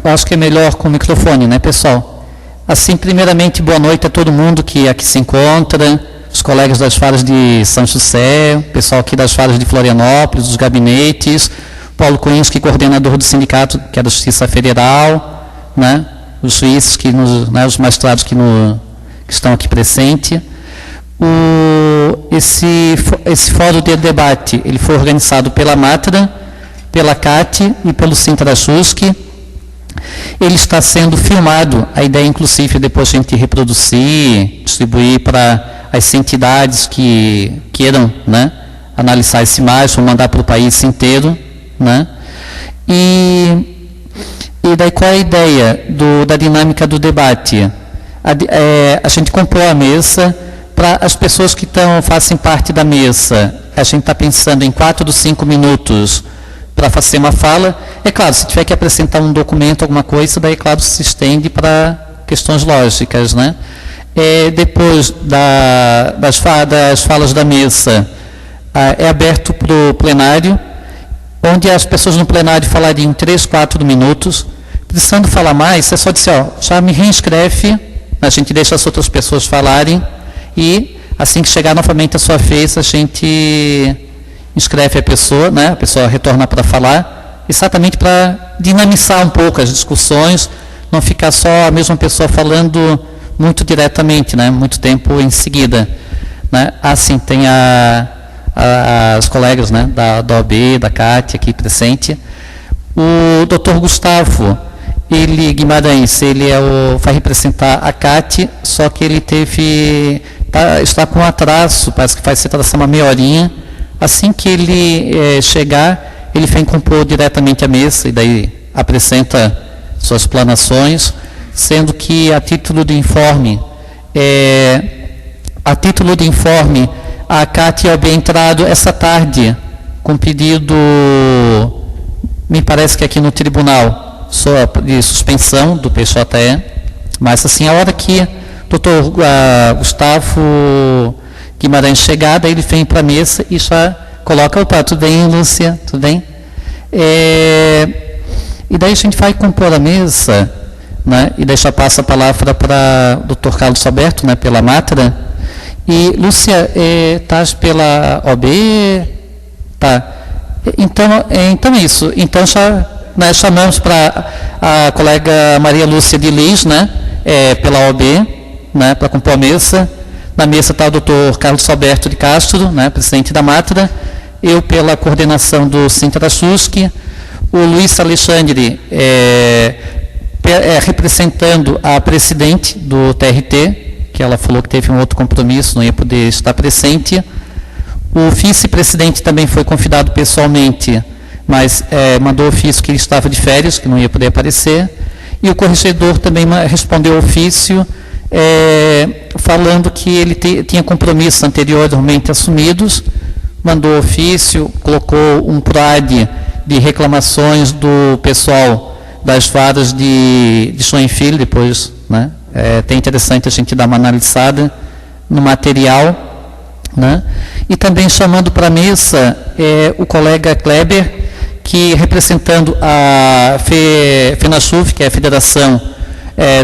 eu acho que é melhor com o microfone, né, pessoal? Assim, primeiramente, boa noite a todo mundo que aqui se encontra, os colegas das falas de São José, o pessoal aqui das falas de Florianópolis, dos gabinetes, Paulo Kuinski, coordenador do sindicato, que é da Justiça Federal, né, os juízes, né, os magistrados que estão aqui presentes. Esse fórum de debate, ele foi organizado pela Matra, pela CAT e pelo Sintra-Jusc. Ele está sendo filmado, a ideia inclusive é depois a gente reproduzir, distribuir para as entidades que queiram, né, analisar essa imagem, ou mandar para o país inteiro, né? E daí qual é a ideia da dinâmica do debate? A gente comprou a mesa para as pessoas que fazem parte da mesa. A gente está pensando em 4 ou 5 minutos para fazer uma fala. É claro, se tiver que apresentar um documento, alguma coisa, daí, claro, se estende para questões lógicas, né? Depois das falas da mesa, é aberto para o plenário, onde as pessoas no plenário falariam 3, 4 minutos. Precisando falar mais, é só dizer, já me reinscreve, a gente deixa as outras pessoas falarem, e assim que chegar novamente a sua vez, a gente inscreve a pessoa, né? A pessoa retorna para falar, exatamente para dinamizar um pouco as discussões, não ficar só a mesma pessoa falando muito diretamente, né? Muito tempo em seguida, né? Assim, tem as colegas, né? da OAB, da CAT aqui presente. O Dr. Gustavo Guimarães, ele vai representar a CAT, só que ele está com atraso, parece que vai ser traçar uma meia horinha. Assim que ele chegar, ele vem compor diretamente a mesa e daí apresenta suas explanações, sendo que a título de informe, a CAT havia entrado essa tarde com pedido, me parece que aqui no tribunal, de suspensão do PJE, mas assim, a hora que o doutor Gustavo Guimarães chegar, daí ele vem para a mesa e já coloca, opa, tudo bem, Lúcia, tudo bem? E daí a gente vai compor a mesa, né, e daí já passa a palavra para o doutor Carlos Alberto, né, pela Matra. E, Lúcia, estás pela OAB? Tá. Então é isso. Então já nós chamamos para a colega Maria Lúcia de Lis, né, pela OAB, né, para compor a mesa. Na mesa está o doutor Carlos Alberto de Castro, né, presidente da Matra, eu pela coordenação do Sintra-Jusc, o Luiz Alexandre representando a presidente do TRT, que ela falou que teve um outro compromisso, não ia poder estar presente. O vice-presidente também foi convidado pessoalmente, mas mandou ofício que ele estava de férias, que não ia poder aparecer. E o corregedor também respondeu ofício, falando que ele tinha compromissos anteriormente assumidos, mandou ofício, colocou um PRAD de reclamações do pessoal das varas de Joinville, depois, né? É até interessante a gente dar uma analisada no material, né? E também chamando para a mesa o colega Kleber, que representando a FENAJUV, que é a Federação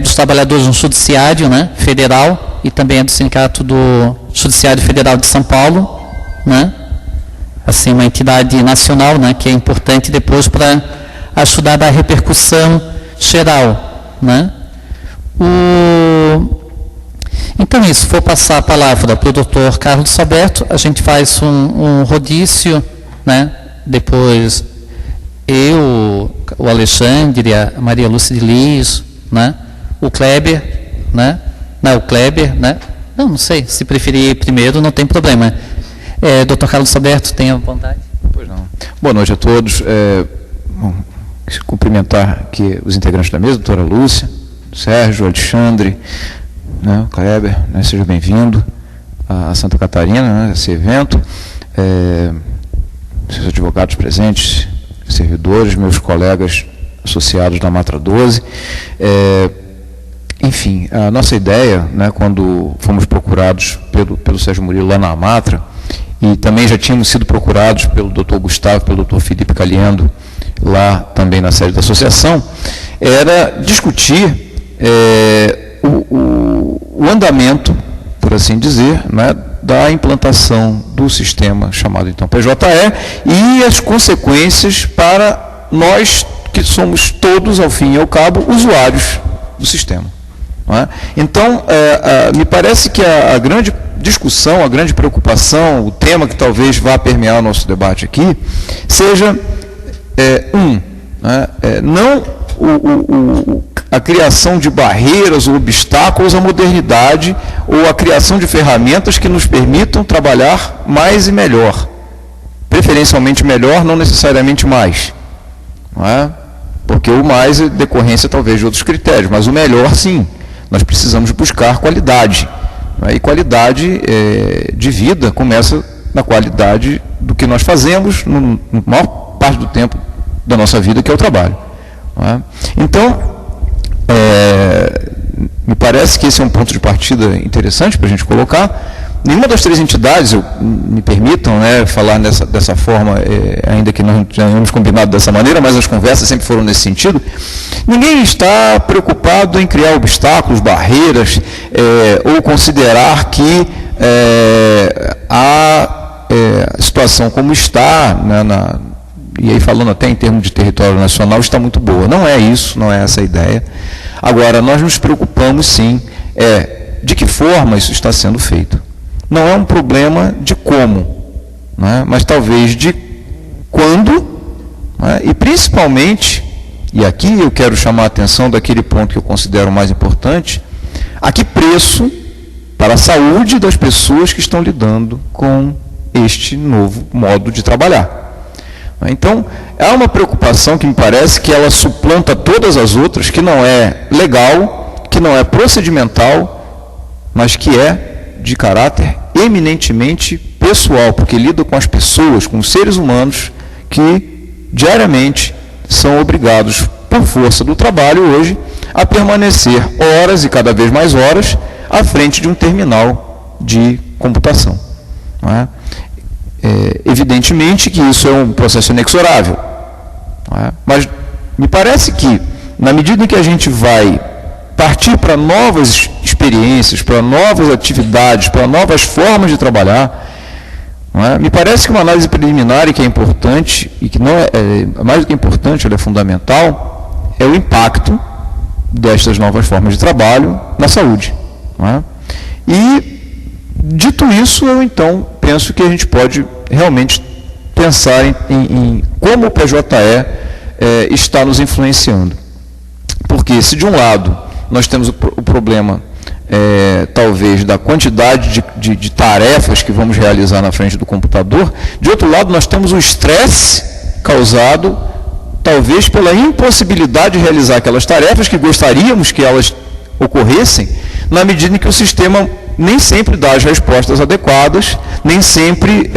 dos Trabalhadores no Judiciário, né, Federal, e também é do Sindicato do Judiciário Federal de São Paulo, né? Assim, uma entidade nacional, né, que é importante depois para ajudar a dar repercussão geral, né? Então isso, vou passar a palavra para o doutor Carlos Alberto, a gente faz um rodízio, né? Depois eu, o Alexandre, a Maria Lúcia de Lis, né? O Kleber, né? Não, o Kleber, né? Não sei, se preferir primeiro, não tem problema. Doutor Carlos Alberto, tenha vontade. Pois não. Boa noite a todos. Cumprimentar aqui os integrantes da mesa, doutora Lúcia, Sérgio, Alexandre, né, o Kleber, né, seja bem-vindo a Santa Catarina, né, esse evento. Seus advogados presentes, servidores, meus colegas associados da Matra 12. Enfim, a nossa ideia, né, quando fomos procurados pelo Sérgio Murilo lá na Matra, e também já tínhamos sido procurados pelo doutor Gustavo, pelo doutor Felipe Caliendo, lá também na sede da associação, era discutir o andamento, por assim dizer, né, da implantação do sistema chamado então PJE e as consequências para nós que somos todos, ao fim e ao cabo, usuários do sistema. Não é? Então, me parece que a grande discussão, a grande preocupação, o tema que talvez vá permear o nosso debate aqui, seja não a criação de barreiras ou obstáculos à modernidade ou a criação de ferramentas que nos permitam trabalhar mais e melhor. Preferencialmente melhor, não necessariamente mais. Não é? Porque o mais é decorrência talvez de outros critérios, mas o melhor sim. Nós precisamos buscar qualidade. E qualidade de vida começa na qualidade do que nós fazemos na maior parte do tempo da nossa vida, que é o trabalho. Então, me parece que esse é um ponto de partida interessante para a gente colocar. Nenhuma das três entidades, me permitam falar dessa forma, ainda que não tenhamos combinado dessa maneira, mas as conversas sempre foram nesse sentido. Ninguém está preocupado em criar obstáculos, barreiras, ou considerar que a situação como está, e aí falando até em termos de território nacional, está muito boa. Não é isso, não é essa a ideia. Agora, nós nos preocupamos sim, de que forma isso está sendo feito. Não é um problema de como, mas talvez de quando, e principalmente, e aqui eu quero chamar a atenção daquele ponto que eu considero mais importante, a que preço para a saúde das pessoas que estão lidando com este novo modo de trabalhar. Então, há uma preocupação que me parece que ela suplanta todas as outras, que não é legal, que não é procedimental, mas que é de caráter eminentemente pessoal, porque lida com as pessoas, com os seres humanos que diariamente são obrigados, por força do trabalho hoje, a permanecer horas e cada vez mais horas à frente de um terminal de computação. Não é? Evidentemente que isso é um processo inexorável, não é? Mas me parece que, na medida em que a gente vai partir para novas experiências, para novas atividades, para novas formas de trabalhar, não é? Me parece que uma análise preliminar, e que é importante, e que não mais do que importante, ela é fundamental, é o impacto destas novas formas de trabalho na saúde. Não é? E, dito isso, eu então penso que a gente pode realmente pensar em como o PJE está nos influenciando. Porque se de um lado nós temos o problema, talvez, da quantidade de tarefas que vamos realizar na frente do computador, de outro lado nós temos o estresse causado, talvez, pela impossibilidade de realizar aquelas tarefas que gostaríamos que elas ocorressem, na medida em que o sistema nem sempre dá as respostas adequadas, nem sempre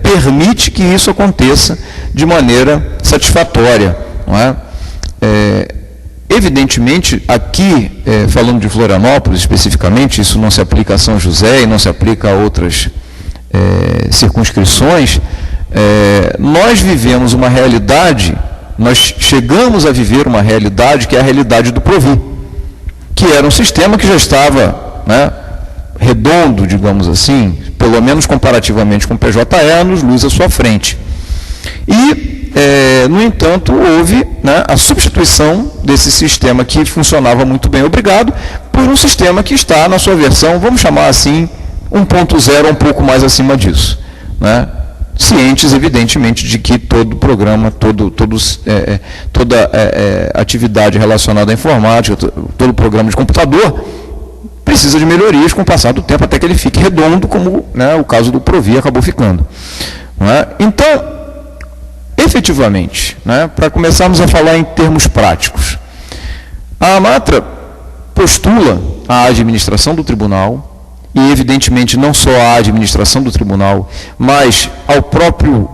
permite que isso aconteça de maneira satisfatória. Não é? Evidentemente, aqui, falando de Florianópolis especificamente, isso não se aplica a São José e não se aplica a outras circunscrições, nós vivemos uma realidade, nós chegamos a viver uma realidade que é a realidade do Provi, que era um sistema que já estava redondo, digamos assim, pelo menos comparativamente com o PJE, anos-luz à sua frente. E, no entanto, houve a substituição desse sistema que funcionava muito bem, obrigado, por um sistema que está na sua versão, vamos chamar assim, 1.0, um pouco mais acima disso. Cientes, evidentemente, de que todo programa, toda atividade relacionada à informática, todo programa de computador, precisa de melhorias com o passar do tempo, até que ele fique redondo, como o caso do Provi acabou ficando. Então, efetivamente, para começarmos a falar em termos práticos, a AMATRA postula a administração do tribunal, e evidentemente não só a administração do tribunal, mas ao próprio,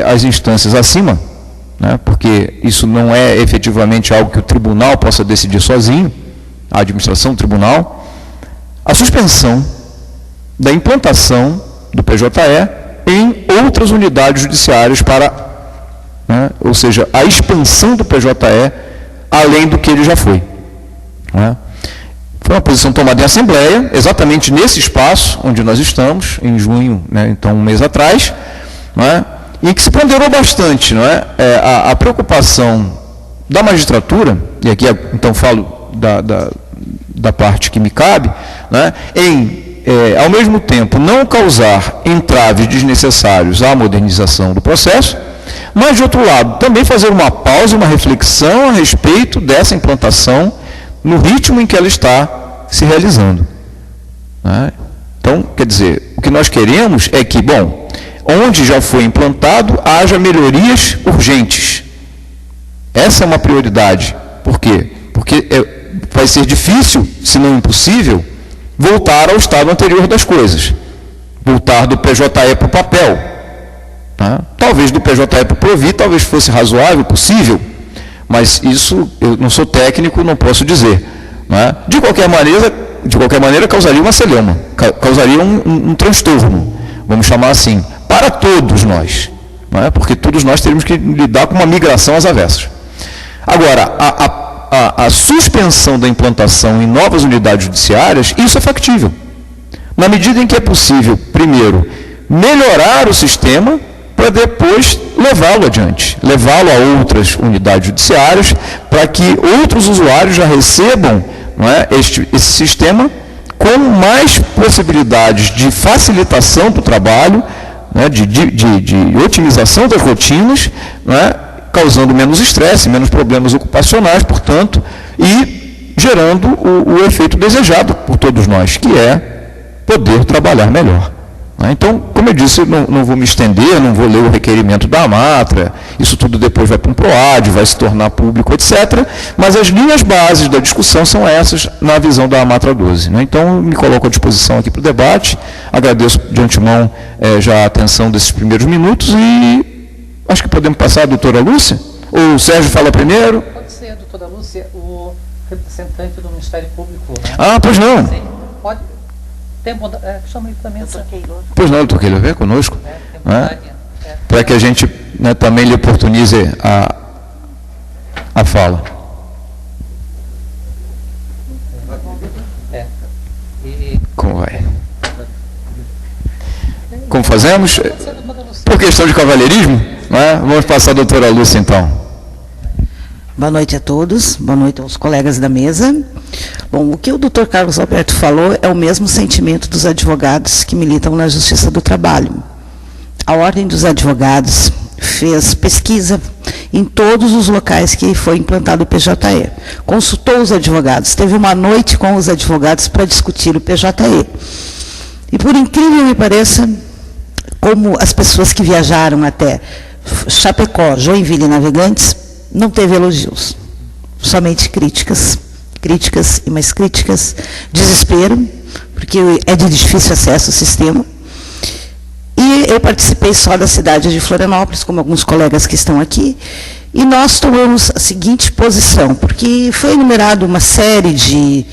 as instâncias acima, porque isso não é efetivamente algo que o tribunal possa decidir sozinho, a administração do tribunal, a suspensão da implantação do PJE em outras unidades judiciárias ou seja, a expansão do PJE além do que ele já foi. Não é? Foi uma posição tomada em Assembleia, exatamente nesse espaço onde nós estamos, em junho, né, então um mês atrás, não é? Em que se ponderou bastante, não é? A preocupação da magistratura, e aqui então falo da parte que me cabe, né, em, ao mesmo tempo, não causar entraves desnecessários à modernização do processo, mas, de outro lado, também fazer uma pausa, uma reflexão a respeito dessa implantação no ritmo em que ela está se realizando. Né? Então, quer dizer, o que nós queremos é que, bom, onde já foi implantado, haja melhorias urgentes. Essa é uma prioridade. Por quê? Porque vai ser difícil, se não impossível, voltar ao estado anterior das coisas. Voltar do PJE para o papel. Tá? Talvez do PJE para o Provi, talvez fosse razoável, possível, mas isso eu não sou técnico, não posso dizer. Não é? De qualquer maneira, causaria uma celeuma, causaria um transtorno, vamos chamar assim, para todos nós. Não é? Porque todos nós teríamos que lidar com uma migração às avessas. Agora, a suspensão da implantação em novas unidades judiciárias, isso é factível. Na medida em que é possível, primeiro, melhorar o sistema, para depois levá-lo adiante, levá-lo a outras unidades judiciárias, para que outros usuários já recebam, não é, esse sistema com mais possibilidades de facilitação do trabalho, né, de otimização das rotinas, não é, causando menos estresse, menos problemas ocupacionais, portanto, e gerando o efeito desejado por todos nós, que é poder trabalhar melhor. Então, como eu disse, eu não vou me estender, não vou ler o requerimento da AMATRA, isso tudo depois vai para um PROAD, vai se tornar público, etc. Mas as linhas bases da discussão são essas na visão da AMATRA 12. Então, me coloco à disposição aqui para o debate, agradeço de antemão já a atenção desses primeiros minutos e acho que podemos passar a doutora Lúcia? Ou o Sérgio fala primeiro? Pode ser a doutora Lúcia, o representante do Ministério Público. Né? Ah, pois não. Pode... chama ele também. Pois não, doutor Queiroz, vem conosco. Para que a gente, né, também lhe oportunize a fala. Como vai? Como fazemos? Por questão de cavalheirismo? Né? Vamos passar a doutora Lúcia, então. Boa noite a todos, boa noite aos colegas da mesa. Bom, o que o doutor Carlos Alberto falou é o mesmo sentimento dos advogados que militam na Justiça do Trabalho. A Ordem dos Advogados fez pesquisa em todos os locais que foi implantado o PJE. Consultou os advogados, teve uma noite com os advogados para discutir o PJE. E por incrível que pareça, como as pessoas que viajaram até Chapecó, Joinville e Navegantes, não teve elogios, somente críticas e mais críticas, desespero, porque é de difícil acesso ao sistema. E eu participei só da cidade de Florianópolis, como alguns colegas que estão aqui, e nós tomamos a seguinte posição, porque foi enumerado uma série de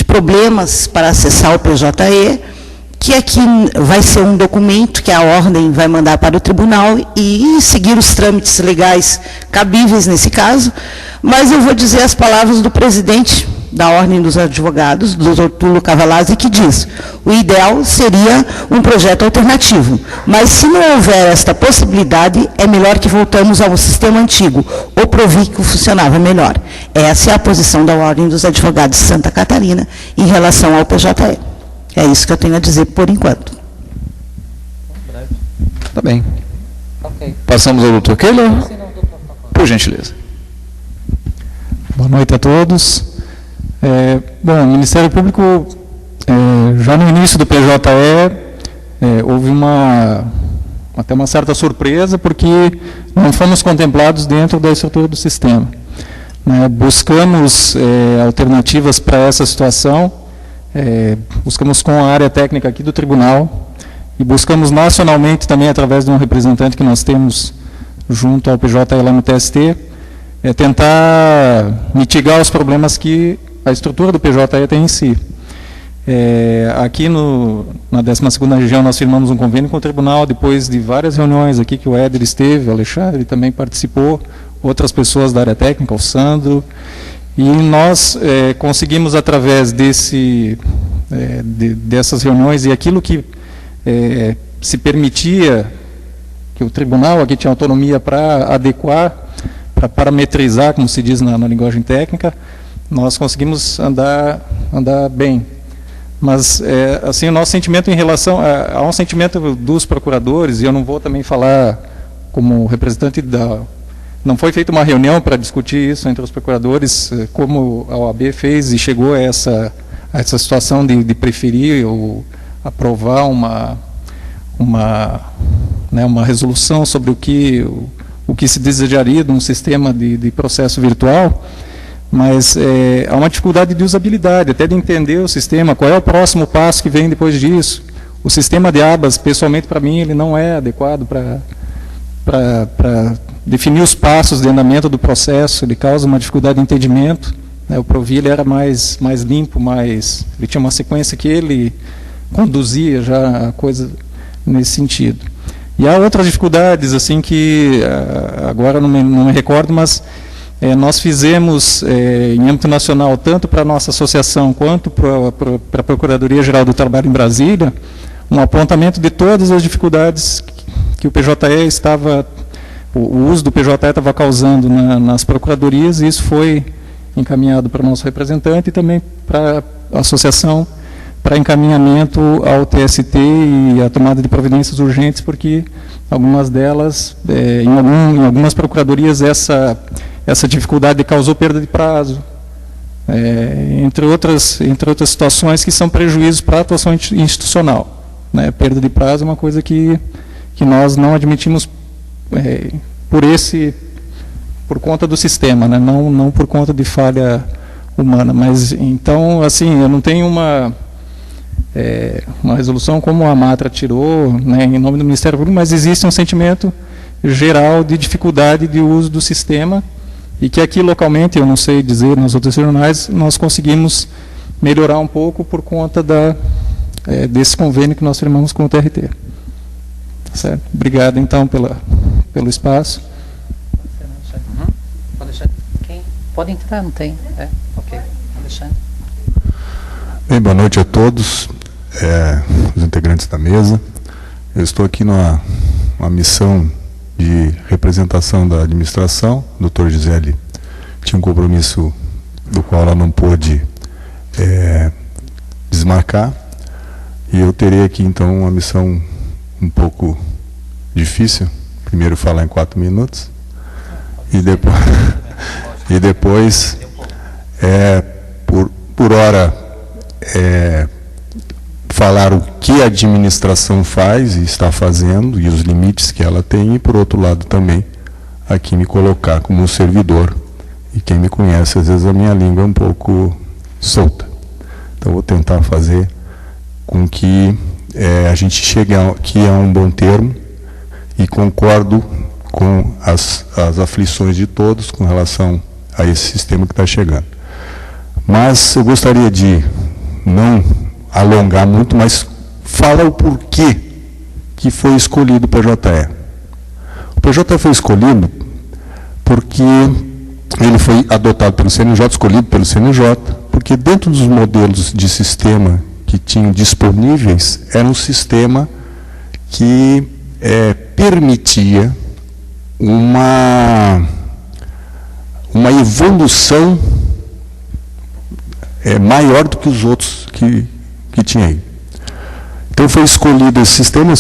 problemas para acessar o PJE, que aqui vai ser um documento que a ordem vai mandar para o tribunal e seguir os trâmites legais cabíveis nesse caso, mas eu vou dizer as palavras do presidente da Ordem dos Advogados, do Dr. Túlio Cavalazzi, que diz: o ideal seria um projeto alternativo, mas se não houver esta possibilidade, é melhor que voltamos ao sistema antigo, o Provi, que funcionava melhor. Essa é a posição da Ordem dos Advogados de Santa Catarina em relação ao PJE. É isso que eu tenho a dizer por enquanto. Tá bem. Okay. Passamos ao doutor Keller. Por gentileza. Boa noite a todos. Bom, o Ministério Público, já no início do PJE, houve até uma certa surpresa, porque não fomos contemplados dentro da estrutura do sistema. Buscamos alternativas para essa situação, buscamos com a área técnica aqui do tribunal e buscamos nacionalmente também, através de um representante que nós temos junto ao PJE lá no TST, tentar mitigar os problemas que a estrutura do PJE tem em si. Aqui na 12ª região nós firmamos um convênio com o tribunal, depois de várias reuniões aqui que o Éder esteve, o Alexandre também participou, outras pessoas da área técnica, o Sandro, e nós conseguimos, através dessas reuniões e aquilo que se permitia, que o tribunal aqui tinha autonomia para adequar, para parametrizar, como se diz na linguagem técnica, nós conseguimos andar bem. Mas, assim, o nosso sentimento em relação a um sentimento dos procuradores, e eu não vou também falar como representante não foi feita uma reunião para discutir isso entre os procuradores, como a OAB fez e chegou a essa situação de preferir ou aprovar uma resolução sobre o que se desejaria de um sistema de processo virtual, mas há uma dificuldade de usabilidade, até de entender o sistema, qual é o próximo passo que vem depois disso. O sistema de abas, pessoalmente, para mim, ele não é adequado para definir os passos de andamento do processo, ele causa uma dificuldade de entendimento. O Provi ele era mais limpo, ele tinha uma sequência que ele conduzia já a coisa nesse sentido. E há outras dificuldades, assim, que agora não me recordo, mas nós fizemos, em âmbito nacional, tanto para a nossa associação quanto para a Procuradoria-Geral do Trabalho em Brasília, um apontamento de todas as dificuldades que o PJE o uso do PJE estava causando nas procuradorias, e isso foi encaminhado para o nosso representante e também para a associação, para encaminhamento ao TST e a tomada de providências urgentes, porque algumas delas, em algumas procuradorias, essa dificuldade causou perda de prazo, entre outras situações que são prejuízos para a atuação institucional. Perda de prazo é uma coisa que nós não admitimos por conta do sistema, não por conta de falha humana. Mas, então, assim, eu não tenho uma resolução como a Matra tirou, em nome do Ministério Público, mas existe um sentimento geral de dificuldade de uso do sistema, e que aqui localmente, eu não sei dizer nas outras regionais, nós conseguimos melhorar um pouco por conta desse convênio que nós firmamos com o TRT. Certo? Obrigado, então, pelo espaço. Pode deixar. Quem? Pode entrar, não tem? Ok. Pode deixar. Bem, boa noite a todos, os integrantes da mesa. Eu estou aqui numa missão de representação da administração. O doutor Gisele tinha um compromisso do qual ela não pôde desmarcar. E eu terei aqui, então, uma missão um pouco difícil. Primeiro falar em 4 minutos. E depois, por hora, falar o que a administração faz e está fazendo, e os limites que ela tem, e, por outro lado, também, aqui me colocar como um servidor. E quem me conhece, às vezes a minha língua é um pouco solta. Então, vou tentar fazer com que a gente chegue aqui a um bom termo, e concordo com as aflições de todos com relação a esse sistema que está chegando. Mas eu gostaria de não alongar muito, mas falar o porquê que foi escolhido o PJE. O PJE foi escolhido porque ele foi adotado pelo CNJ, escolhido pelo CNJ, porque dentro dos modelos de sistema que tinham disponíveis, era um sistema que permitia uma evolução maior do que os outros que tinha aí. Então foi escolhido esse sistema,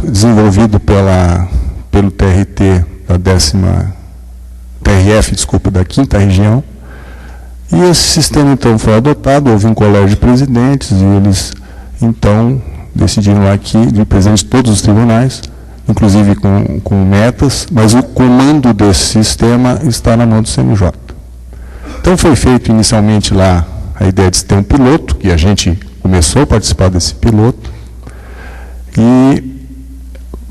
desenvolvido pelo TRT da 5ª região. E esse sistema, então, foi adotado, houve um colégio de presidentes, e eles, então, decidiram aqui, de presidentes de todos os tribunais, inclusive com metas, mas o comando desse sistema está na mão do CNJ. Então, foi feito inicialmente lá a ideia de ter um piloto, que a gente começou a participar desse piloto, e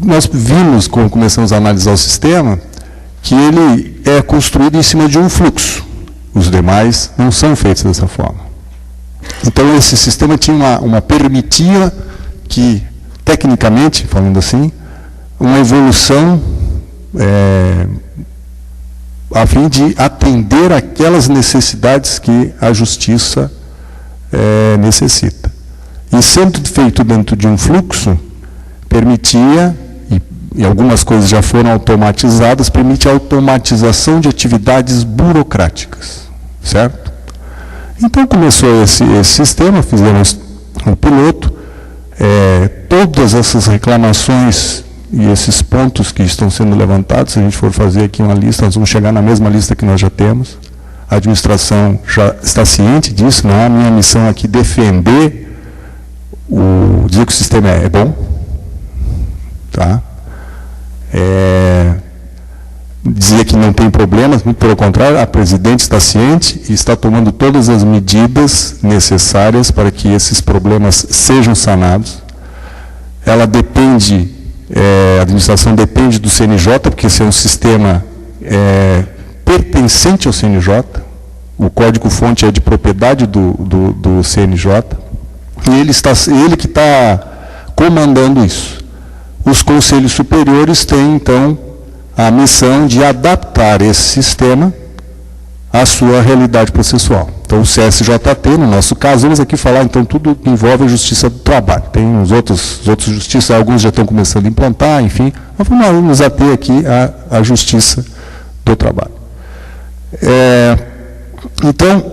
nós vimos, quando começamos a analisar o sistema, que ele é construído em cima de um fluxo. Os demais não são feitos dessa forma. Então, esse sistema tinha permitia que, tecnicamente, falando assim, uma evolução a fim de atender aquelas necessidades que a justiça necessita. E sendo feito dentro de um fluxo, permitia, e algumas coisas já foram automatizadas, permite a automatização de atividades burocráticas, certo? Então começou esse sistema, fizemos um piloto, todas essas reclamações e esses pontos que estão sendo levantados, se a gente for fazer aqui uma lista, nós vamos chegar na mesma lista que nós já temos. A administração já está ciente disso, não é a minha missão aqui defender, dizer que o sistema é bom, tá? Dizer que não tem problemas, muito pelo contrário, a presidente está ciente e está tomando todas as medidas necessárias para que esses problemas sejam sanados. Ela depende, a administração depende do CNJ, porque esse é um sistema pertencente ao CNJ, o código-fonte é de propriedade do CNJ, e ele que está comandando isso. Os conselhos superiores têm, então, a missão de adaptar esse sistema à sua realidade processual. Então, o CSJT, no nosso caso, vamos aqui falar, então, tudo que envolve a justiça do trabalho. Tem os outros justiças, alguns já estão começando a implantar, enfim, mas vamos nos ater aqui à justiça do trabalho. Então,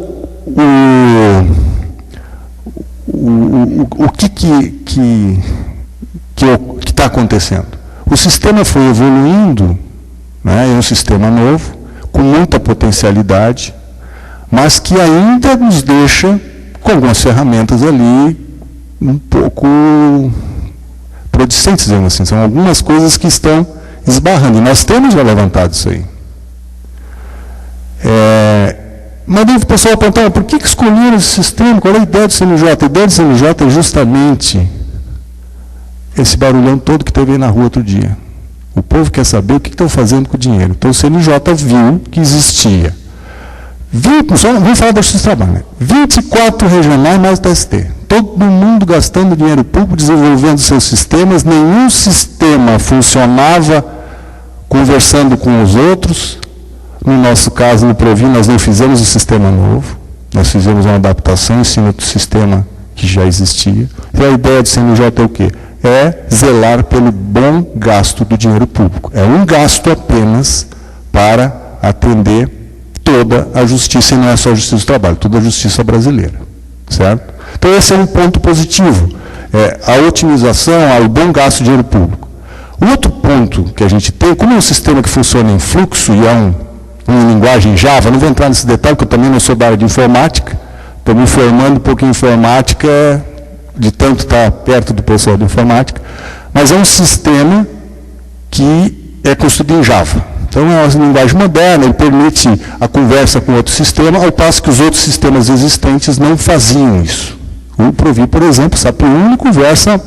o que está acontecendo? O sistema foi evoluindo, né, é um sistema novo, com muita potencialidade, mas que ainda nos deixa com algumas ferramentas ali um pouco prodicentes, digamos assim. São algumas coisas que estão esbarrando, e nós temos já levantado isso aí. Mas o pessoal apontava, por que escolheram esse sistema? Qual é a ideia do CNJ? A ideia do CNJ é justamente esse barulhão todo que teve aí na rua outro dia. O povo quer saber o que estão fazendo com o dinheiro. Então o CNJ viu que existia. Vamos falar da Justiça do Trabalho, né? 24 regionais mais o TST. Todo mundo gastando dinheiro público, desenvolvendo seus sistemas. Nenhum sistema funcionava conversando com os outros. No nosso caso, no Provi, nós não fizemos um sistema novo. Nós fizemos uma adaptação em cima do sistema que já existia. E a ideia do CNJ é o quê? É zelar pelo bom gasto do dinheiro público. É um gasto apenas para atender toda a justiça, e não é só a justiça do trabalho, toda a justiça brasileira. Certo? Então esse é um ponto positivo. A otimização, o bom gasto do dinheiro público. O outro ponto que a gente tem, como é um sistema que funciona em fluxo e é uma linguagem Java, não vou entrar nesse detalhe, porque eu também não sou da área de informática, estou me formando um pouco em informática, de tanto estar perto do pessoal de informática, mas é um sistema que é construído em Java. Então é uma linguagem moderna, ele permite a conversa com outro sistema, ao passo que os outros sistemas existentes não faziam isso. O Provi, por exemplo, SAP1 conversa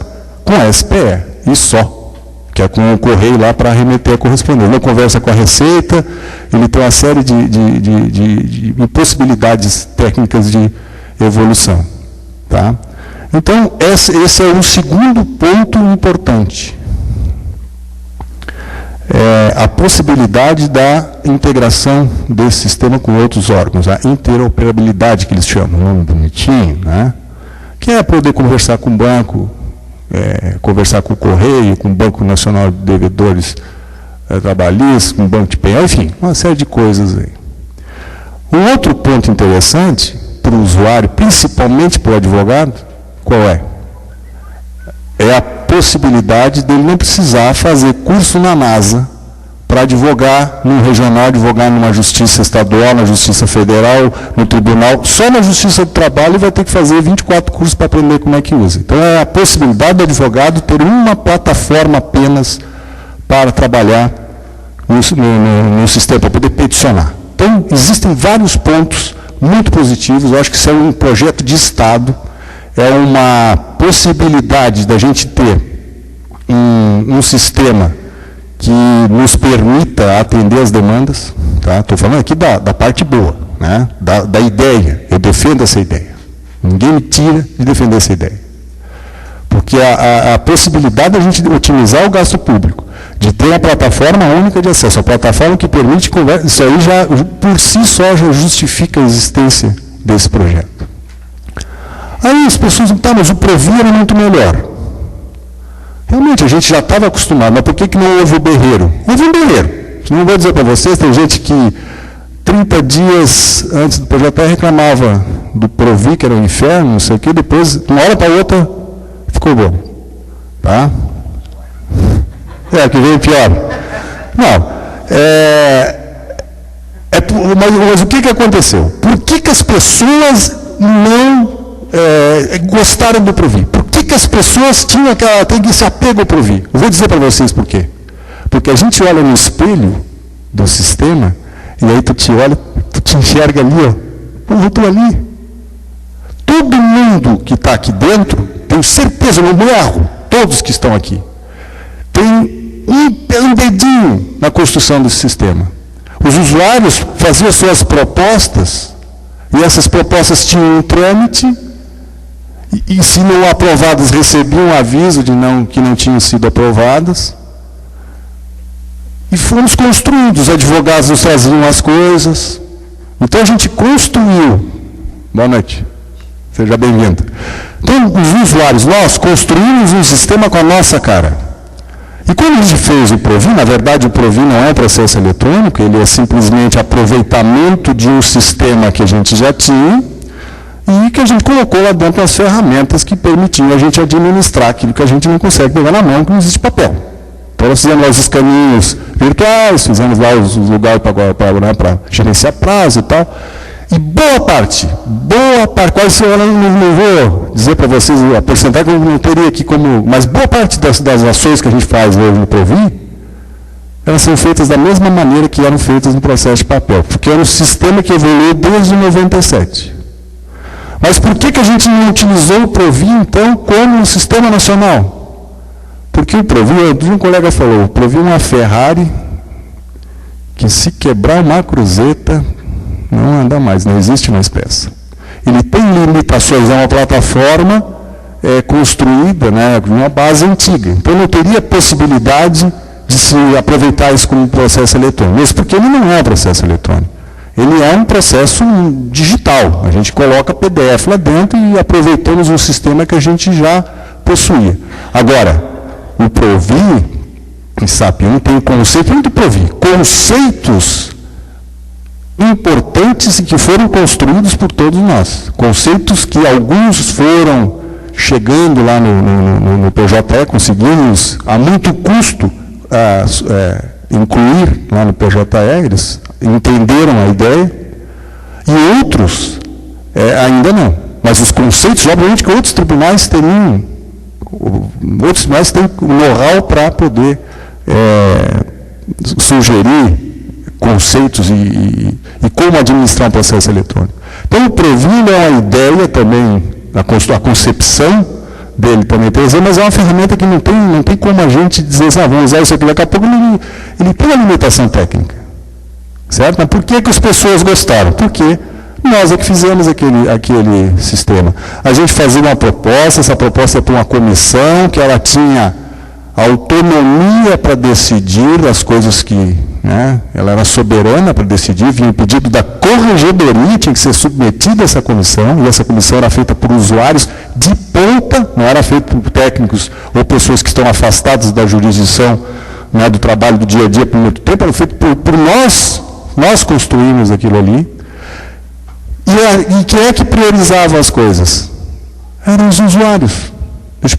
com a SPE, e só, que é com o correio lá para remeter a correspondência. Ele não conversa com a Receita, ele tem uma série de possibilidades técnicas de evolução. Tá? Então, esse é um segundo ponto importante. A possibilidade da integração desse sistema com outros órgãos, a interoperabilidade que eles chamam, um nome bonitinho, né? Que é poder conversar com o banco, conversar com o Correio, com o Banco Nacional de Devedores Trabalhistas, com o Banco de Penhal, enfim, uma série de coisas aí. Um outro ponto interessante para o usuário, principalmente para o advogado, qual é? É a possibilidade dele não precisar fazer curso na NASA para advogar num regional, advogar numa justiça estadual, na justiça federal, no tribunal. Só na justiça do trabalho ele vai ter que fazer 24 cursos para aprender como é que usa. Então é a possibilidade do advogado ter uma plataforma apenas para trabalhar no sistema, para poder peticionar. Então existem vários pontos muito positivos. Eu acho que isso é um projeto de Estado, é uma possibilidade da gente ter um sistema que nos permita atender as demandas. Estou falando aqui da parte boa, né? da ideia. Eu defendo essa ideia. Ninguém me tira de defender essa ideia. Porque a possibilidade da gente otimizar o gasto público, de ter a plataforma única de acesso, a plataforma que permite conversa, isso aí já, por si só, já justifica a existência desse projeto. Aí as pessoas dizem, tá, mas o Provi era muito melhor. Realmente, a gente já estava acostumado, mas por que não houve o berreiro? Houve um berreiro. Não vou dizer para vocês, tem gente que 30 dias antes do projeto reclamava do Provi, que era um inferno, não sei o quê, depois, de uma hora para outra, ficou bom. Tá? Que veio pior. Não. Mas o que aconteceu? Por que as pessoas não gostaram do Provi? Por que as pessoas tinham esse apego ao Provi? Eu vou dizer para vocês por quê. Porque a gente olha no espelho do sistema e aí tu te enxerga ali, ó. Eu estou ali. Todo mundo que está aqui dentro, tenho certeza, não erro, todos que estão aqui, tem um dedinho na construção desse sistema. Os usuários faziam suas propostas e essas propostas tinham um trâmite e se não aprovadas recebiam um aviso de que não tinham sido aprovadas. E fomos construindo, os advogados nos traziam as coisas. Então a gente construiu. Boa noite. Seja bem-vindo. Então, os usuários, nós construímos um sistema com a nossa cara. E quando a gente fez o Provi, na verdade o Provi não é processo eletrônico, ele é simplesmente aproveitamento de um sistema que a gente já tinha e que a gente colocou lá dentro as ferramentas que permitiam a gente administrar aquilo que a gente não consegue pegar na mão, que não existe papel. Então nós fizemos lá os caminhos virtuais, fizemos lá os lugares para gerenciar prazo e tal. E boa parte, quase eu não vou dizer para vocês a porcentagem que eu não teria aqui como, mas boa parte das ações que a gente faz hoje no Provi, elas são feitas da mesma maneira que eram feitas no processo de papel, porque era um sistema que evoluiu desde 97. Mas por que a gente não utilizou o Provi, então, como um sistema nacional? Porque o Provi, um colega falou, o Provi é uma Ferrari que se quebrar uma cruzeta, não anda mais, não existe mais peça. Ele tem limitações, é uma plataforma construída, uma base antiga. Então não teria possibilidade de se aproveitar isso como processo eletrônico. Mesmo porque ele não é um processo eletrônico. Ele é um processo digital. A gente coloca PDF lá dentro e aproveitamos um sistema que a gente já possuía. Agora, o Provi, em SAP 1, tem conceito muito Provi. Conceitos importantes e que foram construídos por todos nós. Conceitos que alguns foram chegando lá no PJE, conseguimos a muito custo incluir lá no PJE, eles entenderam a ideia, e outros ainda não. Mas os conceitos, obviamente que outros tribunais teriam, outros tribunais têm o know-how para poder sugerir conceitos e como administrar um processo eletrônico. Então, o Provi é uma ideia também, a concepção dele também tem, mas é uma ferramenta que não tem como a gente dizer, vamos usar isso aqui, daqui a pouco ele tem uma limitação técnica. Certo? Mas por que as pessoas gostaram? Porque nós é que fizemos aquele sistema. A gente fazia uma proposta, essa proposta é para uma comissão, que ela tinha autonomia para decidir as coisas que, ela era soberana para decidir, vinha o pedido da corregedoria, tinha que ser submetida a essa comissão, e essa comissão era feita por usuários de ponta, não era feita por técnicos ou pessoas que estão afastadas da jurisdição, do trabalho do dia a dia por muito tempo, era feito por nós construímos aquilo ali. E quem é que priorizava as coisas? Eram os usuários.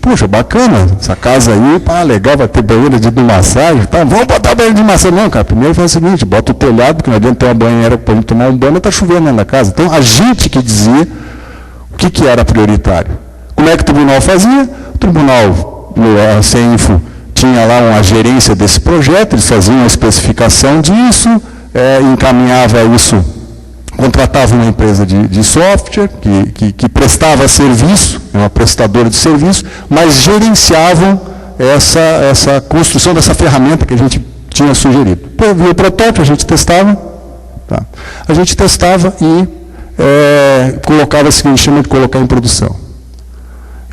Poxa, bacana, essa casa aí, legal, vai ter banheira de massagem, vamos botar banheiro de massagem. Não, cara, primeiro faz o seguinte, bota o telhado, porque não adianta ter uma banheira para a gente tomar um banho, está chovendo dentro da casa. Então, a gente que dizia o que era prioritário. Como é que o tribunal fazia? O tribunal, a CENFO, tinha lá uma gerência desse projeto, eles faziam uma especificação disso, encaminhava isso, contratava uma empresa de software que prestava serviço, uma prestadora de serviço, mas gerenciavam essa construção dessa ferramenta que a gente tinha sugerido. Via o protótipo, a gente testava, a gente testava e colocava o que a gente chama de colocar em produção.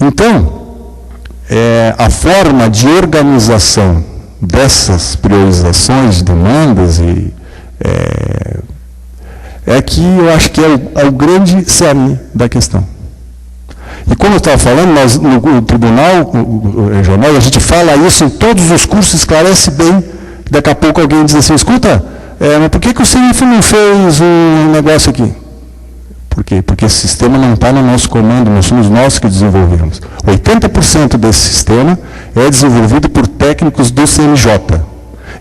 Então, a forma de organização dessas priorizações de demandas é que eu acho que é o grande cerne da questão. E como eu estava falando, nós, no Tribunal Regional, a gente fala isso em todos os cursos, esclarece bem, daqui a pouco alguém diz assim, escuta, mas por que o CIF não fez um negócio aqui? Por quê? Porque esse sistema não está no nosso comando, não somos nós que desenvolvemos. 80% desse sistema é desenvolvido por técnicos do CNJ.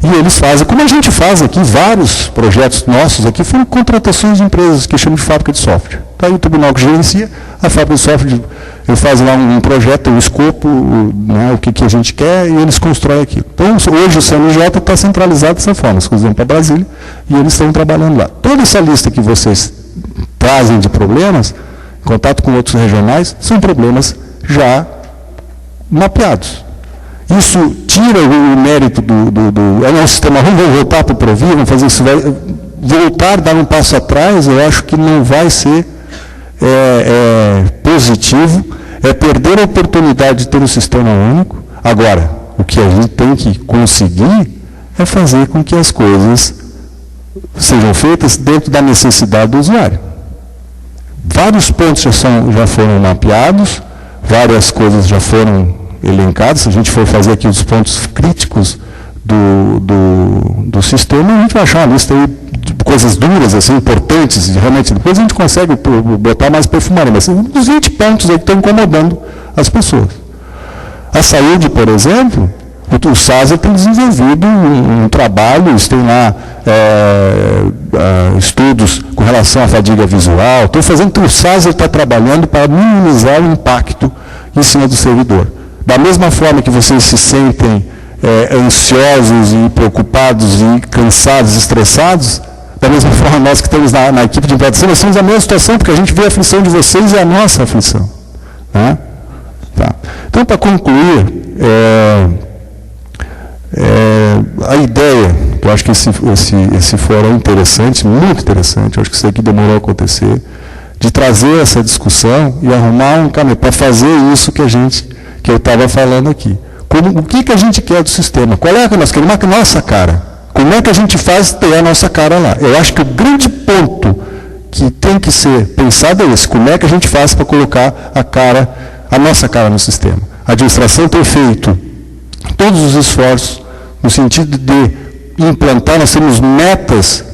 E eles fazem, como a gente faz aqui, vários projetos nossos aqui foram contratações de empresas que chamam de fábrica de software. Está aí o tribunal que gerencia, a fábrica de software, ele faz lá um projeto, um escopo, né, o que a gente quer, e eles constroem aquilo. Então, hoje o CNJ está centralizado dessa forma, eles vão para Brasília e eles estão trabalhando lá. Toda essa lista que vocês trazem de problemas, em contato com outros regionais, são problemas já mapeados. Isso tira o mérito do é um sistema ruim, vamos voltar para o Provir, vamos fazer isso, voltar, dar um passo atrás, eu acho que não vai ser positivo, é perder a oportunidade de ter um sistema único. Agora, o que a gente tem que conseguir é fazer com que as coisas sejam feitas dentro da necessidade do usuário. Vários pontos já foram mapeados, várias coisas já foram elencadas. Se a gente for fazer aqui os pontos críticos do sistema, a gente vai achar uma lista aí de coisas duras, assim, importantes, e realmente depois a gente consegue botar mais perfumaria, mas uns 20 pontos aí que estão incomodando as pessoas. A saúde, por exemplo, o SASA tem desenvolvido um trabalho, eles têm lá estudos com relação à fadiga visual, estão fazendo, o SASA está trabalhando para minimizar o impacto em cima do servidor. Da mesma forma que vocês se sentem ansiosos e preocupados e cansados, estressados, da mesma forma nós que estamos na equipe de implantação, nós temos a mesma situação, porque a gente vê a aflição de vocês e a nossa aflição. Né? Tá. Então, para concluir, a ideia, eu acho que esse fórum é interessante, muito interessante, eu acho que isso aqui demorou a acontecer, de trazer essa discussão e arrumar um caminho para fazer isso que eu estava falando aqui. O que a gente quer do sistema? Qual é que nós queremos? A nossa cara. Como é que a gente faz ter a nossa cara lá? Eu acho que o grande ponto que tem que ser pensado é esse. Como é que a gente faz para colocar a nossa cara no sistema? A administração tem feito todos os esforços no sentido de implantar, nós temos metas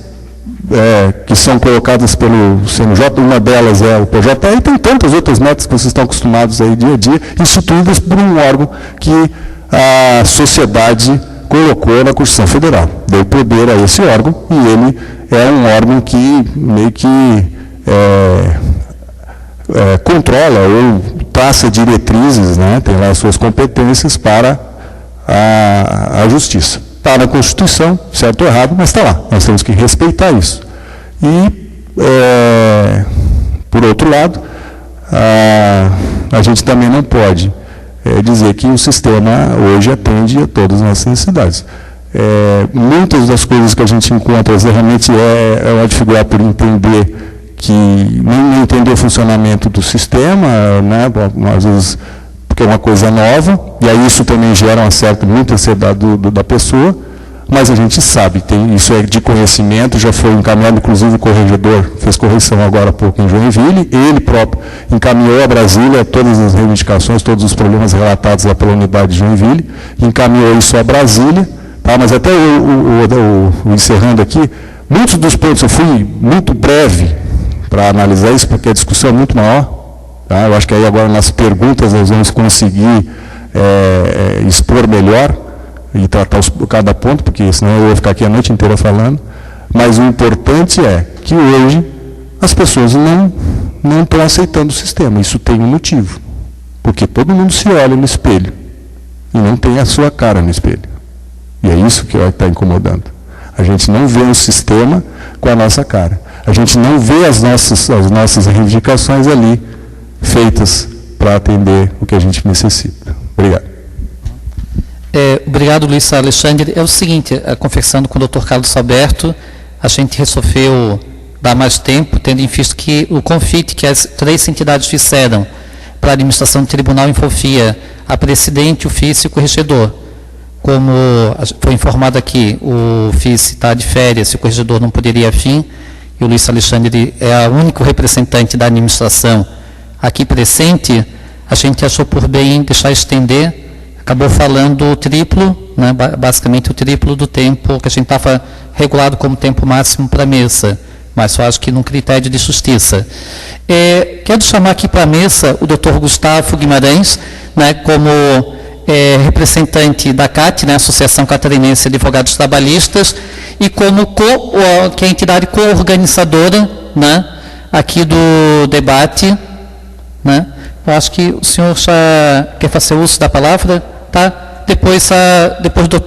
que são colocadas pelo CNJ, uma delas é o PJ, e tem tantas outras metas que vocês estão acostumados aí dia a dia, instituídas por um órgão que a sociedade colocou na Constituição Federal. Deu poder a esse órgão, e ele é um órgão que meio que controla ou traça diretrizes, né, tem lá as suas competências para a justiça. Está na Constituição, certo ou errado, mas está lá. Nós temos que respeitar isso. E, por outro lado, a gente também não pode dizer que o sistema hoje atende a todas as nossas necessidades. Muitas das coisas que a gente encontra realmente é uma dificuldade por entender que nem entender o funcionamento do sistema, né, às vezes porque é uma coisa nova, e aí isso também gera muita ansiedade da pessoa, mas a gente sabe, isso é de conhecimento, já foi encaminhado, inclusive o corregedor fez correção agora há pouco em Joinville, ele próprio encaminhou a Brasília todas as reivindicações, todos os problemas relatados lá pela unidade de Joinville, encaminhou isso a Brasília, tá? Mas até encerrando aqui, muitos dos pontos eu fui muito breve para analisar isso, porque a discussão é muito maior. Tá? Eu acho que aí agora nas perguntas nós vamos conseguir expor melhor e tratar cada ponto, porque senão eu vou ficar aqui a noite inteira falando. Mas o importante é que hoje as pessoas não estão aceitando o sistema. Isso tem um motivo. Porque todo mundo se olha no espelho e não tem a sua cara no espelho. E é isso que está incomodando. A gente não vê o sistema com a nossa cara. A gente não vê as nossas reivindicações ali feitas para atender o que a gente necessita. Obrigado. Obrigado, Luiz Alexandre. É o seguinte, conversando com o Dr. Carlos Alberto, a gente resolveu dar mais tempo, tendo em vista que o convite que as 3 entidades fizeram para a administração do tribunal envolvia a presidente, o vice e o corregedor. como foi informado aqui, o FIS está de férias, o corregedor não poderia vir, e o Luiz Alexandre é o único representante da administração aqui presente, a gente achou por bem deixar estender, acabou falando o triplo, né, basicamente o triplo do tempo que a gente estava regulado como tempo máximo para a mesa, mas eu acho que num critério de justiça. Quero chamar aqui para a mesa o Dr. Gustavo Guimarães, né, como representante da CAT, né, Associação Catarinense de Advogados Trabalhistas, e como que é a entidade co-organizadora, né, aqui do debate, né. Eu acho que o senhor já quer fazer uso da palavra, tá? Depois do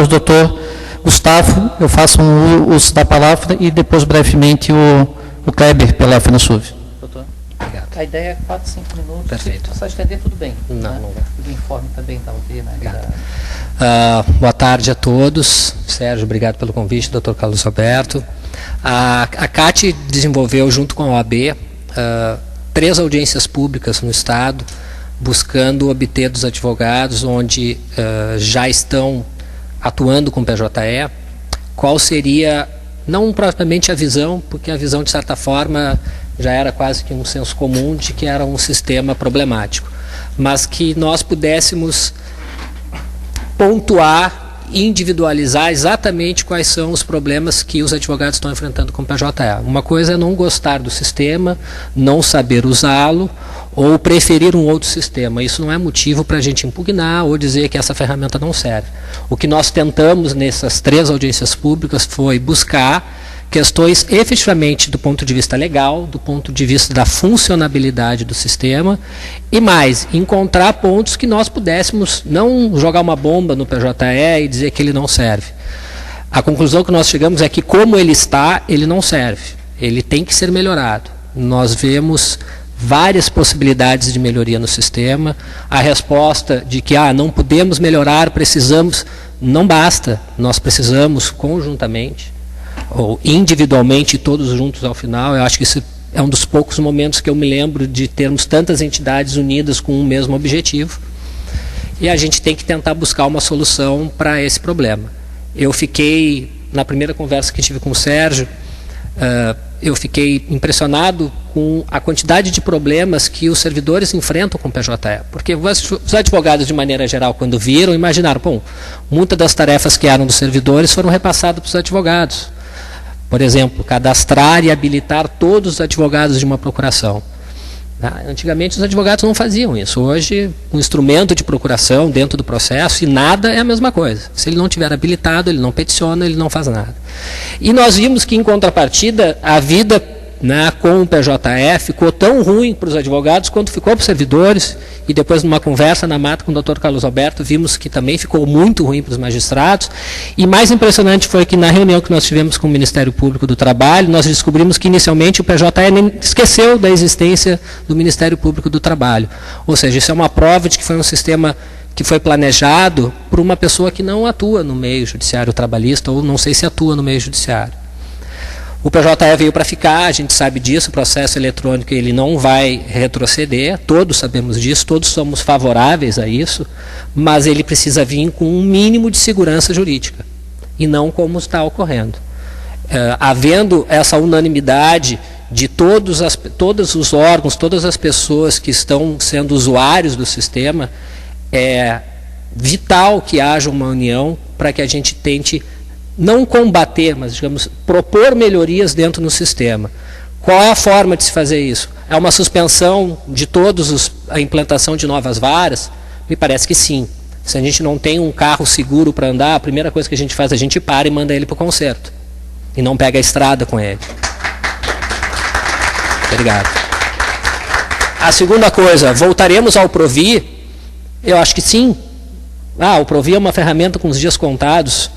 doutor Gustavo, eu faço um uso da palavra e depois brevemente o Kleber pela FENASUV. Doutor? Obrigado. A ideia é 4, 5 minutos. Perfeito. Se você estender, tudo bem. Não, né? Não vai. O informe também está ok, né? Boa tarde a todos. Sérgio, obrigado pelo convite, doutor Carlos Roberto. A CAT desenvolveu, junto com a OAB, 3 audiências públicas no Estado, buscando obter dos advogados onde já estão atuando com PJE, qual seria, não propriamente a visão, porque a visão, de certa forma, já era quase que um senso comum de que era um sistema problemático, mas que nós pudéssemos pontuar, individualizar exatamente quais são os problemas que os advogados estão enfrentando com o PJE. Uma coisa é não gostar do sistema, não saber usá-lo, ou preferir um outro sistema. Isso não é motivo para a gente impugnar ou dizer que essa ferramenta não serve. O que nós tentamos nessas 3 audiências públicas foi buscar questões efetivamente do ponto de vista legal, do ponto de vista da funcionabilidade do sistema, e mais, encontrar pontos que nós pudéssemos não jogar uma bomba no PJE e dizer que ele não serve. A conclusão que nós chegamos é que, como ele está, ele não serve. Ele tem que ser melhorado. Nós vemos várias possibilidades de melhoria no sistema. A resposta de que não podemos melhorar, precisamos, não basta. Nós precisamos conjuntamente, ou individualmente, todos juntos ao final. Eu acho que isso é um dos poucos momentos que eu me lembro de termos tantas entidades unidas com um mesmo objetivo. E a gente tem que tentar buscar uma solução para esse problema. Eu fiquei, na primeira conversa que tive com o Sérgio, eu fiquei impressionado com a quantidade de problemas que os servidores enfrentam com o PJE. Porque os advogados, de maneira geral, quando viram, imaginaram, muitas das tarefas que eram dos servidores foram repassadas para os advogados. Por exemplo, cadastrar e habilitar todos os advogados de uma procuração. Antigamente os advogados não faziam isso. Hoje, um instrumento de procuração dentro do processo, e nada é a mesma coisa. Se ele não tiver habilitado, ele não peticiona, ele não faz nada. E nós vimos que, em contrapartida, a vida com o PJE ficou tão ruim para os advogados quanto ficou para os servidores, e depois, numa conversa na mata com o Dr. Carlos Alberto, vimos que também ficou muito ruim para os magistrados. E mais impressionante foi que, na reunião que nós tivemos com o Ministério Público do Trabalho, nós descobrimos que inicialmente o PJE esqueceu da existência do Ministério Público do Trabalho. Ou seja, isso é uma prova de que foi um sistema que foi planejado por uma pessoa que não atua no meio judiciário trabalhista, ou não sei se atua no meio judiciário. O PJE veio para ficar, a gente sabe disso, o processo eletrônico ele não vai retroceder, todos sabemos disso, todos somos favoráveis a isso, mas ele precisa vir com um mínimo de segurança jurídica, e não como está ocorrendo. Havendo essa unanimidade de todos os órgãos, todas as pessoas que estão sendo usuários do sistema, é vital que haja uma união para que a gente tente não combater, mas, digamos, propor melhorias dentro do sistema. Qual é a forma de se fazer isso? É uma suspensão de a implantação de novas varas? Me parece que sim. Se a gente não tem um carro seguro para andar, a primeira coisa que a gente faz, a gente para e manda ele para o conserto. E não pega a estrada com ele. Obrigado. A segunda coisa, voltaremos ao Provi? Eu acho que sim. O Provi é uma ferramenta com os dias contados.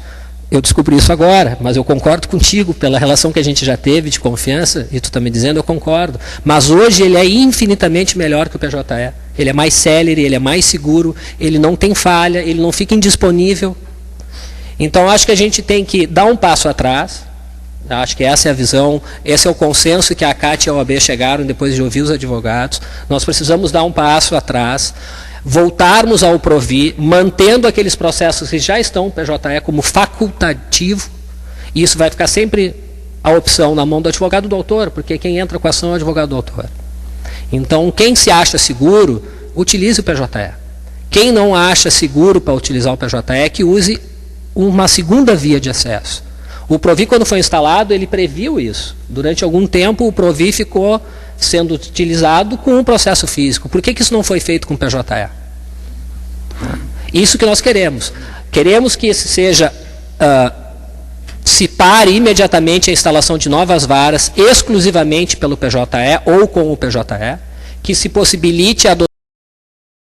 Eu descobri isso agora, mas eu concordo contigo, pela relação que a gente já teve de confiança, e tu está me dizendo, eu concordo. Mas hoje ele é infinitamente melhor que o PJE. Ele é mais célere, ele é mais seguro, ele não tem falha, ele não fica indisponível. Então, acho que a gente tem que dar um passo atrás. Acho que essa é a visão, esse é o consenso que a CAT e a OAB chegaram depois de ouvir os advogados. Nós precisamos dar um passo atrás, voltarmos ao PROVI, mantendo aqueles processos que já estão no PJE como facultativo, e isso vai ficar sempre a opção na mão do advogado do autor, porque quem entra com a ação é o advogado do autor. Então, quem se acha seguro, utilize o PJE. Quem não acha seguro para utilizar o PJE, que use uma segunda via de acesso. O PROVI, quando foi instalado, ele previu isso. Durante algum tempo, o PROVI ficou sendo utilizado com um processo físico. Por que isso não foi feito com o PJE? Isso que nós queremos. Queremos que seja... se pare imediatamente a instalação de novas varas exclusivamente pelo PJE ou com o PJE, que se possibilite a adoção